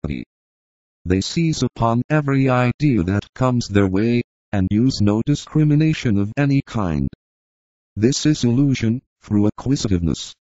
activity. They seize upon every idea that comes their way, and use no discrimination of any kind. This is illusion, through acquisitiveness.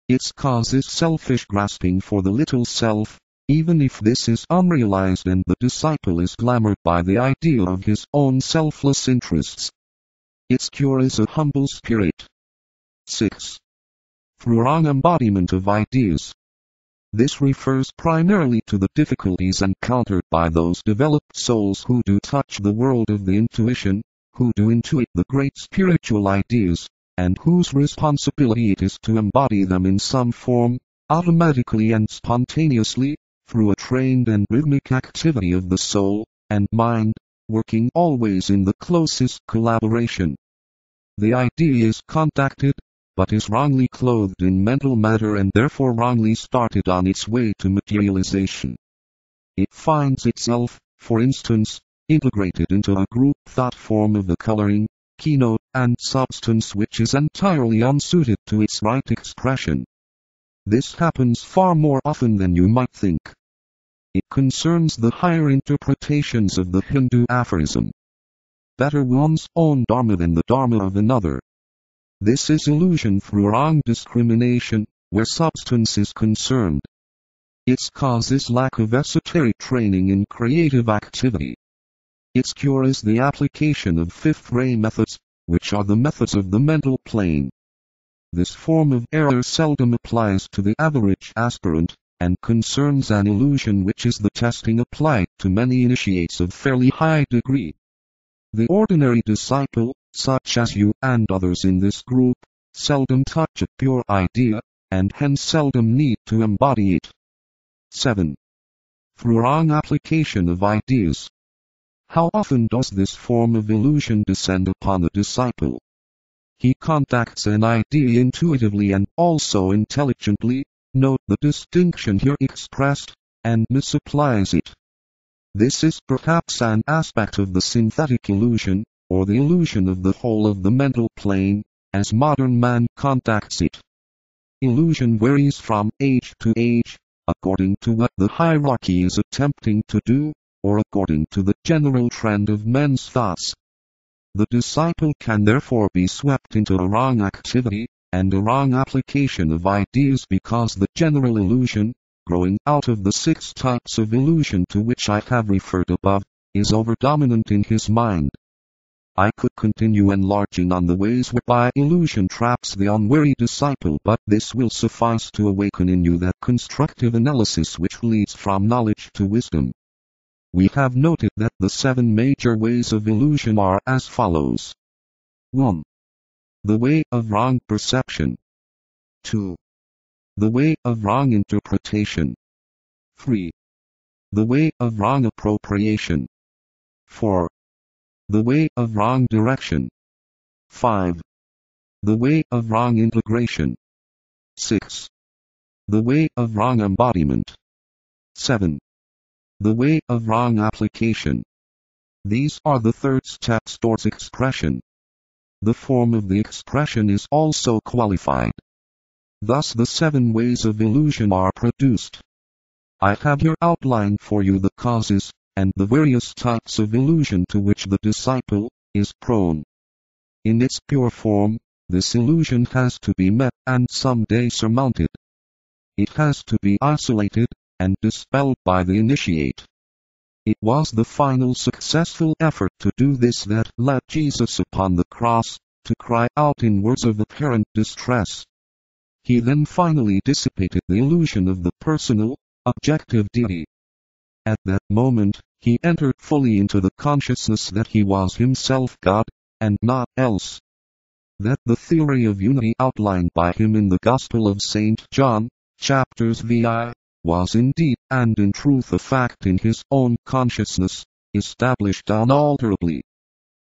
Its cause is selfish grasping for the little self, even if this is unrealized and the disciple is glamored by the idea of his own selfless interests. Its cure is a humble spirit. 6. Through wrong embodiment of ideas. This refers primarily to the difficulties encountered by those developed souls who do touch the world of the intuition, who do intuit the great spiritual ideas, and whose responsibility it is to embody them in some form, automatically and spontaneously, through a trained and rhythmic activity of the soul and mind, working always in the closest collaboration. The idea is contacted, but is wrongly clothed in mental matter and therefore wrongly started on its way to materialization. It finds itself, for instance, integrated into a group thought form of the coloring, keynote, and substance which is entirely unsuited to its right expression. This happens far more often than you might think. It concerns the higher interpretations of the Hindu aphorism. Better one's own dharma than the dharma of another. This is illusion through wrong discrimination, where substance is concerned. Its cause is lack of esoteric training in creative activity. Its cure is the application of fifth-ray methods, which are the methods of the mental plane. This form of error seldom applies to the average aspirant, and concerns an illusion which is the testing applied to many initiates of fairly high degree. The ordinary disciple, such as you and others in this group, seldom touch a pure idea, and hence seldom need to embody it. 7. Through wrong application of ideas. How often does this form of illusion descend upon the disciple? He contacts an idea intuitively and also intelligently, note the distinction here expressed, and misapplies it. This is perhaps an aspect of the synthetic illusion, or the illusion of the whole of the mental plane, as modern man contacts it. Illusion varies from age to age, according to what the hierarchy is attempting to do, or according to the general trend of men's thoughts. The disciple can therefore be swept into a wrong activity, and a wrong application of ideas because the general illusion, growing out of the 6 types of illusion to which I have referred above, is overdominant in his mind. I could continue enlarging on the ways whereby illusion traps the unwary disciple, but this will suffice to awaken in you that constructive analysis which leads from knowledge to wisdom. We have noted that the 7 major ways of illusion are as follows. 1. The way of wrong perception. 2. The way of wrong interpretation. 3. The way of wrong appropriation. 4. The way of wrong direction. 5. The way of wrong integration. 6. The way of wrong embodiment. 7. The way of wrong application. These are the 3rd steps towards expression. The form of the expression is also qualified. Thus the 7 ways of illusion are produced. I have here outlined for you the causes, and the various types of illusion to which the disciple is prone. In its pure form, this illusion has to be met and someday surmounted. It has to be isolated, and dispelled by the initiate. It was the final successful effort to do this that led Jesus upon the cross, to cry out in words of apparent distress. He then finally dissipated the illusion of the personal, objective deity. At that moment, he entered fully into the consciousness that he was himself God, and not else. That the theory of unity outlined by him in the Gospel of St. John, chapters vi, was indeed and in truth a fact in his own consciousness, established unalterably.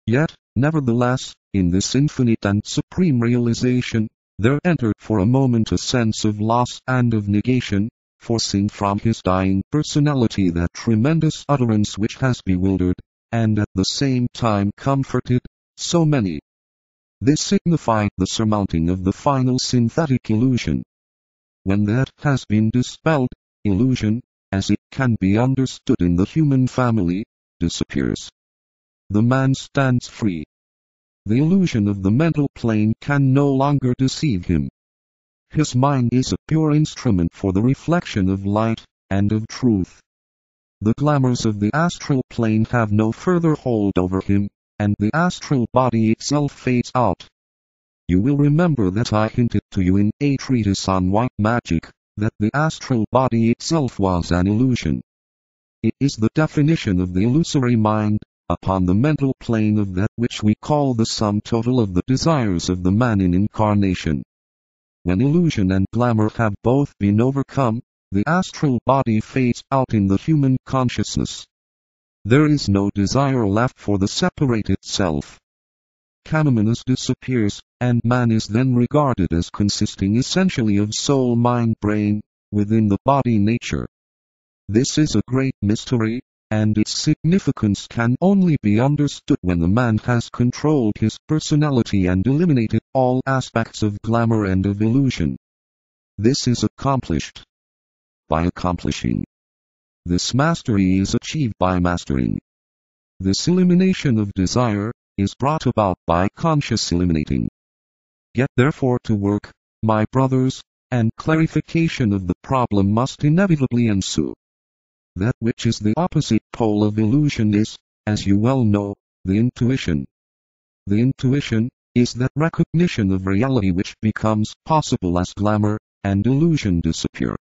Yet, nevertheless, in this infinite and supreme realization, there entered for a moment a sense of loss and of negation, forcing from his dying personality that tremendous utterance which has bewildered, and at the same time comforted, so many. This signified the surmounting of the final synthetic illusion. When that has been dispelled, illusion, as it can be understood in the human family, disappears. The man stands free. The illusion of the mental plane can no longer deceive him. His mind is a pure instrument for the reflection of light and of truth. The glamours of the astral plane have no further hold over him, and the astral body itself fades out. You will remember that I hinted to you in a treatise on white magic, that the astral body itself was an illusion. It is the definition of the illusory mind, upon the mental plane of that which we call the sum total of the desires of the man in incarnation. When illusion and glamour have both been overcome, the astral body fades out in the human consciousness. There is no desire left for the separated self. Canomenes disappears, and man is then regarded as consisting essentially of soul, mind, brain, within the body nature. This is a great mystery, and its significance can only be understood when the man has controlled his personality and eliminated all aspects of glamour and of illusion. This is accomplished by accomplishing. This mastery is achieved by mastering. This elimination of desire is brought about by conscious eliminating. Get therefore to work, my brothers, and clarification of the problem must inevitably ensue. That which is the opposite pole of illusion is, as you well know, the intuition. The intuition is that recognition of reality which becomes possible as glamour and illusion disappear.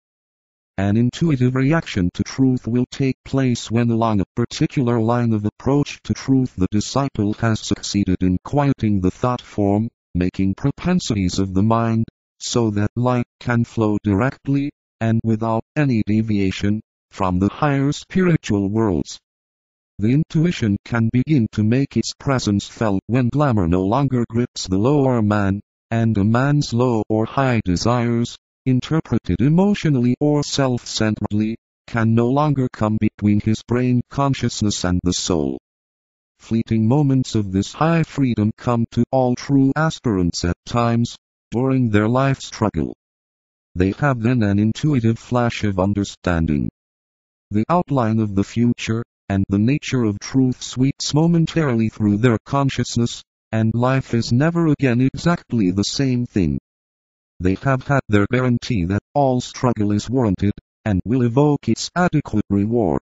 An intuitive reaction to truth will take place when along a particular line of approach to truth the disciple has succeeded in quieting the thought form, making propensities of the mind, so that light can flow directly, and without any deviation, from the higher spiritual worlds. The intuition can begin to make its presence felt when glamour no longer grips the lower man, and a man's low or high desires, interpreted emotionally or self-centeredly, can no longer come between his brain consciousness and the soul. Fleeting moments of this high freedom come to all true aspirants at times, during their life struggle. They have then an intuitive flash of understanding. The outline of the future, and the nature of truth sweeps momentarily through their consciousness, and life is never again exactly the same thing. They have had their guarantee that all struggle is warranted, and will evoke its adequate reward.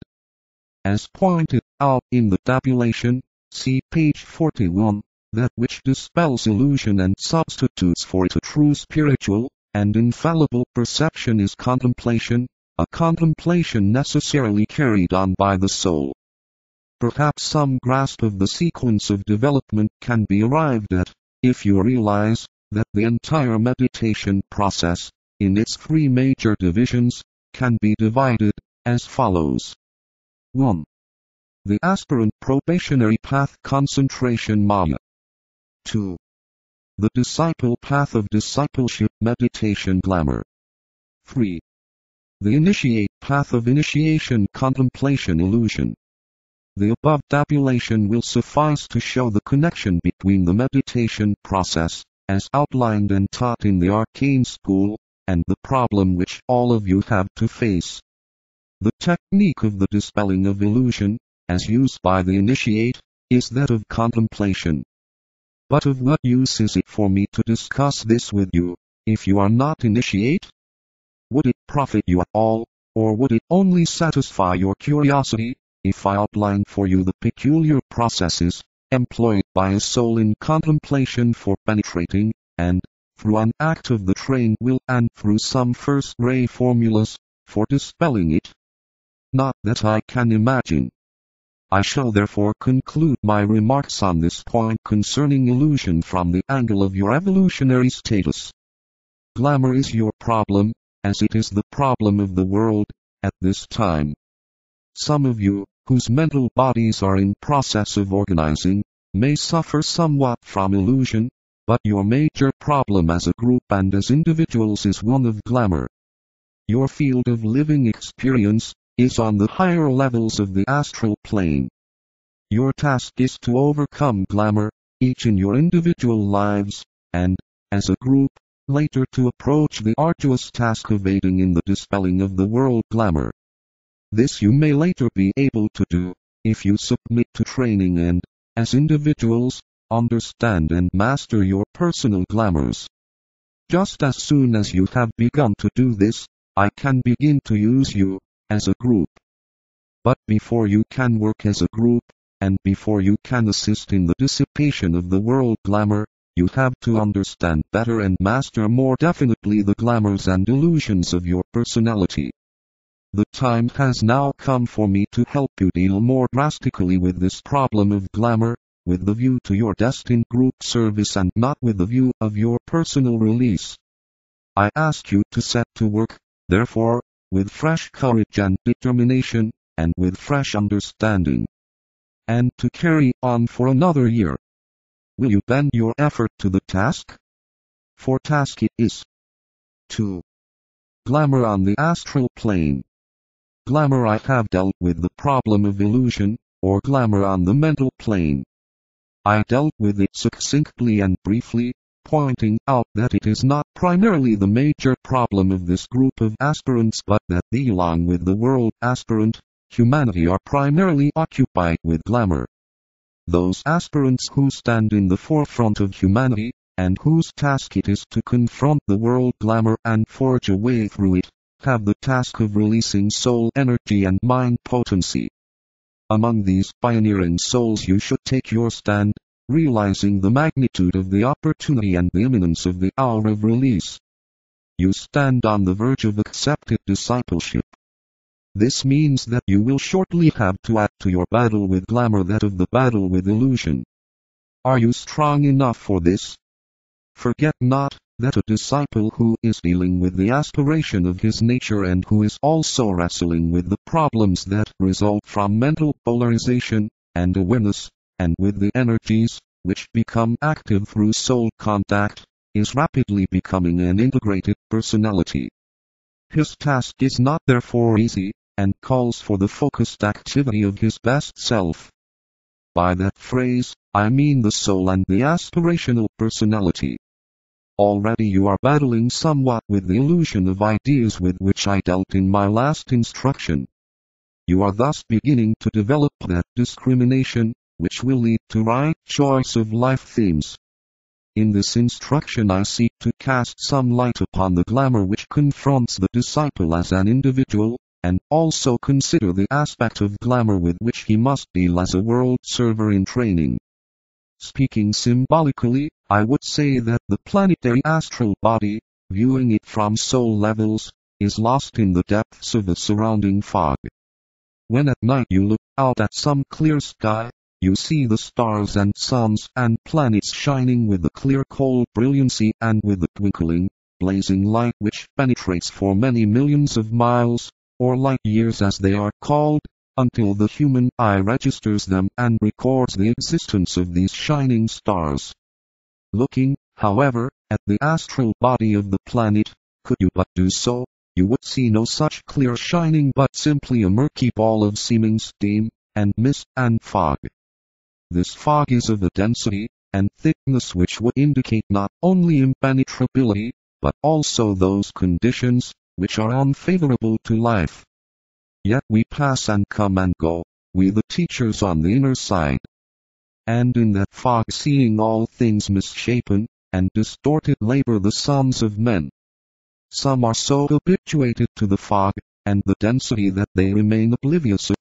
As pointed out in the tabulation, see page 41, that which dispels illusion and substitutes for it a true spiritual and infallible perception is contemplation, a contemplation necessarily carried on by the soul. Perhaps some grasp of the sequence of development can be arrived at, if you realize that the entire meditation process, in its three major divisions, can be divided as follows. 1. The aspirant probationary path concentration maya. 2. The disciple path of discipleship meditation glamour. 3. The initiate path of initiation contemplation illusion. The above tabulation will suffice to show the connection between the meditation process, as outlined and taught in the arcane school, and the problem which all of you have to face. The technique of the dispelling of illusion, as used by the initiate, is that of contemplation. But of what use is it for me to discuss this with you, if you are not initiate? Would it profit you at all, or would it only satisfy your curiosity, if I outline for you the peculiar processes employed by a soul in contemplation for penetrating, and, through an act of the trained will and through some first-ray formulas, for dispelling it? Not that I can imagine. I shall therefore conclude my remarks on this point concerning illusion from the angle of your evolutionary status. Glamour is your problem, as it is the problem of the world, at this time. Some of you, whose mental bodies are in process of organizing, may suffer somewhat from illusion, but your major problem as a group and as individuals is one of glamour. Your field of living experience is on the higher levels of the astral plane. Your task is to overcome glamour, each in your individual lives, and, as a group, later to approach the arduous task of aiding in the dispelling of the world glamour. This you may later be able to do, if you submit to training and, as individuals, understand and master your personal glamours. Just as soon as you have begun to do this, I can begin to use you, as a group. But before you can work as a group, and before you can assist in the dissipation of the world glamour, you have to understand better and master more definitely the glamours and illusions of your personality. The time has now come for me to help you deal more drastically with this problem of glamour, with the view to your destined group service and not with the view of your personal release. I ask you to set to work, therefore, with fresh courage and determination, and with fresh understanding. And to carry on for another year. Will you bend your effort to the task? For task it is. 2. Glamour on the astral plane. Glamour. I have dealt with the problem of illusion, or glamour on the mental plane. I dealt with it succinctly and briefly, pointing out that it is not primarily the major problem of this group of aspirants, but that they, along with the world aspirant, humanity, are primarily occupied with glamour. Those aspirants who stand in the forefront of humanity, and whose task it is to confront the world glamour and forge a way through it, have the task of releasing soul energy and mind potency. Among these pioneering souls you should take your stand, realizing the magnitude of the opportunity and the imminence of the hour of release. You stand on the verge of accepted discipleship. This means that you will shortly have to add to your battle with glamour that of the battle with illusion. Are you strong enough for this? Forget not that a disciple who is dealing with the aspiration of his nature and who is also wrestling with the problems that result from mental polarization and awareness, and with the energies which become active through soul contact, is rapidly becoming an integrated personality. His task is not therefore easy, and calls for the focused activity of his best self. By that phrase, I mean the soul and the aspirational personality. Already you are battling somewhat with the illusion of ideas with which I dealt in my last instruction. You are thus beginning to develop that discrimination, which will lead to right choice of life themes. In this instruction I seek to cast some light upon the glamour which confronts the disciple as an individual, and also consider the aspect of glamour with which he must deal as a world server in training. Speaking symbolically, I would say that the planetary astral body, viewing it from soul levels, is lost in the depths of the surrounding fog. When at night you look out at some clear sky, you see the stars and suns and planets shining with the clear cold brilliancy and with the twinkling, blazing light which penetrates for many millions of miles, or light years as they are called, until the human eye registers them and records the existence of these shining stars. Looking, however, at the astral body of the planet, could you but do so, you would see no such clear shining but simply a murky ball of seeming steam, and mist and fog. This fog is of a density and thickness which would indicate not only impenetrability, but also those conditions which are unfavorable to life. Yet we pass and come and go, we the teachers on the inner side. And in that fog, seeing all things misshapen and distorted, labor the sons of men. Some are so habituated to the fog and the density that they remain oblivious of